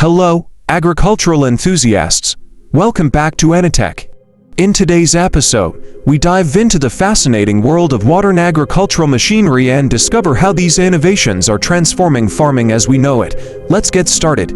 Hello, agricultural enthusiasts. Welcome back to Anitech. In today's episode, we dive into the fascinating world of modern agricultural machinery and discover how these innovations are transforming farming as we know it. Let's get started.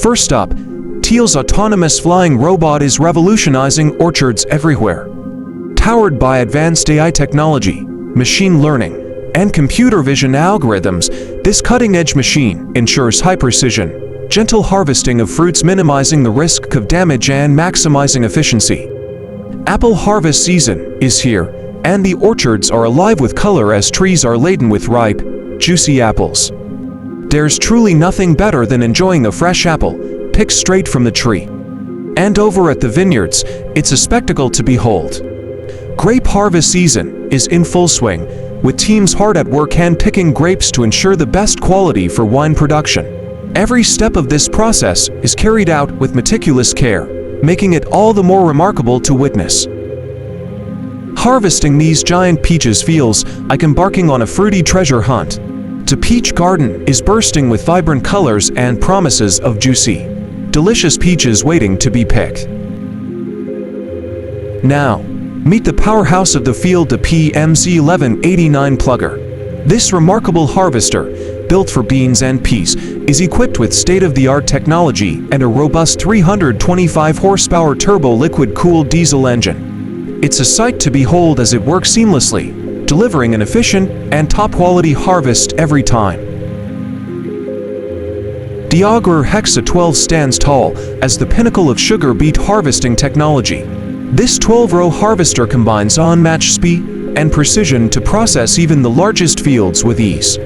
First up, Teal's autonomous flying robot is revolutionizing orchards everywhere. Powered by advanced AI technology, machine learning, and computer vision algorithms, this cutting-edge machine ensures high-precision, gentle harvesting of fruits, minimizing the risk of damage and maximizing efficiency. Apple harvest season is here, and the orchards are alive with color as trees are laden with ripe, juicy apples. There's truly nothing better than enjoying a fresh apple, picked straight from the tree. And over at the vineyards, it's a spectacle to behold. Grape harvest season is in full swing, with teams hard at work hand-picking grapes to ensure the best quality for wine production. Every step of this process is carried out with meticulous care, making it all the more remarkable to witness. Harvesting these giant peaches feels like embarking on a fruity treasure hunt. The peach garden is bursting with vibrant colors and promises of juicy, delicious peaches waiting to be picked. Now, meet the powerhouse of the field, the PMC1189 plugger. This remarkable harvester, built for beans and peas, is equipped with state-of-the-art technology and a robust 325 horsepower turbo liquid-cooled diesel engine. It's a sight to behold as it works seamlessly, delivering an efficient and top-quality harvest every time. The Augur Hexa 12 stands tall as the pinnacle of sugar beet harvesting technology. This 12-row harvester combines unmatched speed and precision to process even the largest fields with ease.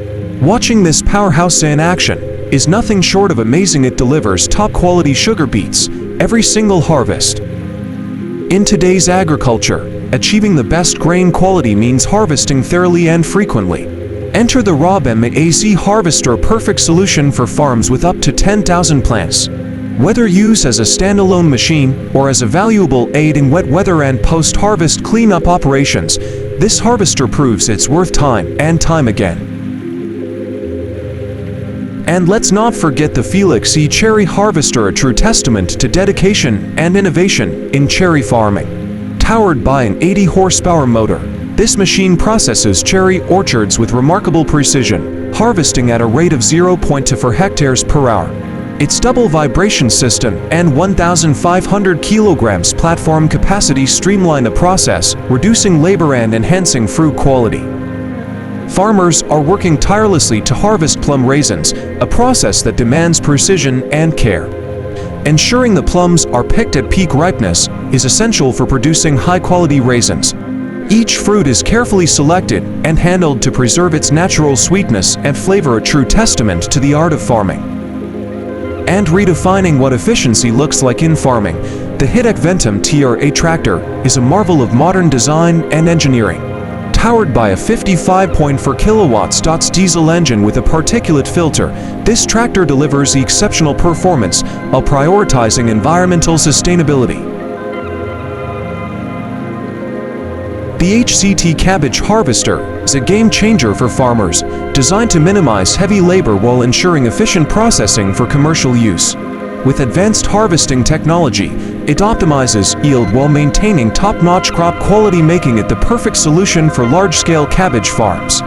Watching this powerhouse in action is nothing short of amazing. It delivers top-quality sugar beets every single harvest. In today's agriculture, achieving the best grain quality means harvesting thoroughly and frequently. Enter the Rob AC Harvester, a perfect solution for farms with up to 10,000 plants. Whether used as a standalone machine or as a valuable aid in wet weather and post-harvest cleanup operations, this harvester proves its worth time and time again. And let's not forget the Felix E Cherry Harvester, a true testament to dedication and innovation in cherry farming. Powered by an 80 horsepower motor, this machine processes cherry orchards with remarkable precision, harvesting at a rate of 0.2 hectares per hour. Its double vibration system and 1,500 kilograms platform capacity streamline the process, reducing labor and enhancing fruit quality. Farmers are working tirelessly to harvest plum raisins, a process that demands precision and care. Ensuring the plums are picked at peak ripeness is essential for producing high-quality raisins. Each fruit is carefully selected and handled to preserve its natural sweetness and flavor, a true testament to the art of farming. And redefining what efficiency looks like in farming, the Hitek Ventum TRA tractor is a marvel of modern design and engineering. Powered by a 55.4 kilowatts diesel engine with a particulate filter, this tractor delivers exceptional performance while prioritizing environmental sustainability. The HCT Cabbage Harvester is a game-changer for farmers, designed to minimize heavy labor while ensuring efficient processing for commercial use. With advanced harvesting technology, it optimizes yield while maintaining top-notch crop quality, making it the perfect solution for large-scale cabbage farms.